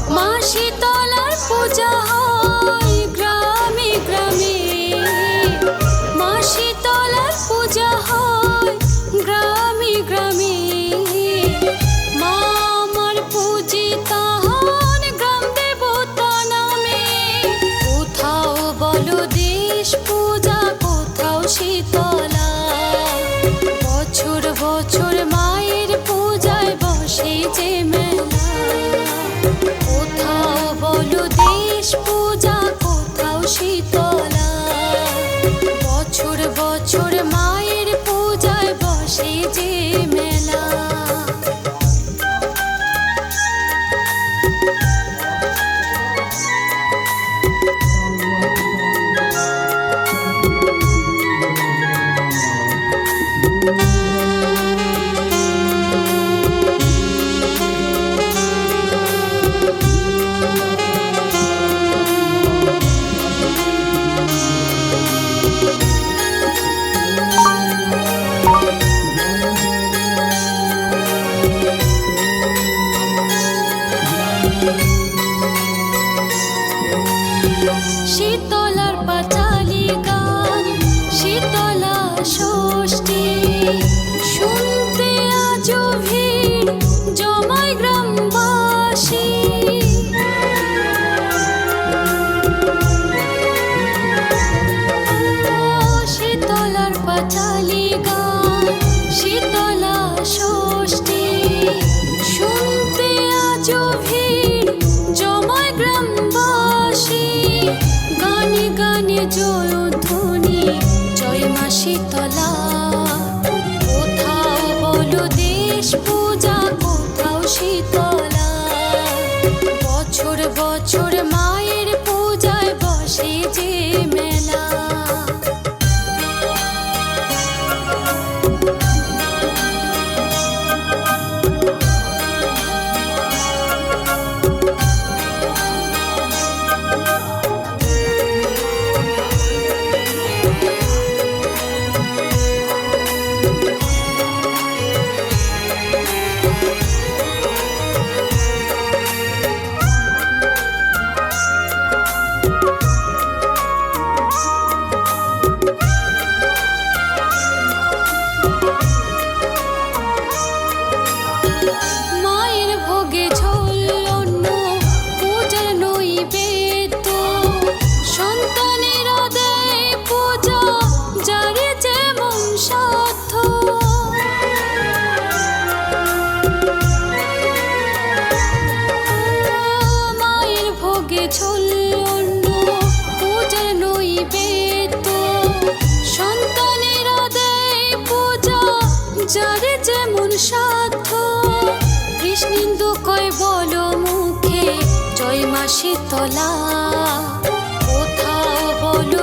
মা শীতলার পূজা হয় গ্রামে গ্রামে, মা শীতলার পূজা হয় গ্রামে গ্রামে। মা আমার পূজিতা হন গ্রাম দেবতা নামে। কোথাও বলো দেশ পূজা, কোথাও শীতলা। বছর বছর মায়ের পূজায় বসে যে মেলা। কোথাও বলো দেশ পূজা, কোথাও শীতলা। বছর বছর মায়ের পূজায় বসে যে মেলা। শীতলার পাঁচালী গান, শীতলা ষষ্ঠী শুনতে আজও ভিড় জমায় গ্রামবাসী। শীতলার পাঁচালী গান, শীতলা ষষ্ঠী শুনতে আজও ভিড় জমায় গ্রামবাসী। গানে গানে জয়ধ্বনি জয় মা শীতলা। কোথাও বলো দেশ পূজা, কোথাও শীতলা। বছর বছর মায়ের পূজায় বসে যে মেলা। মায়ের ভোগে ঝোল অন্ন পূজার নৈবেদ্য। সন্তানেরা দেয় পূজা যার যেমন সাধ্য। মায়ের ভোগে ঝোল অন্ন পূজার নৈবেদ্য। সন্তানেরা দেয় পূজা যার যেমন সাধ্য। কৃষ্ণেন্দু কয় বলো মুখে জয় মা শীতলা। কোথাও বলো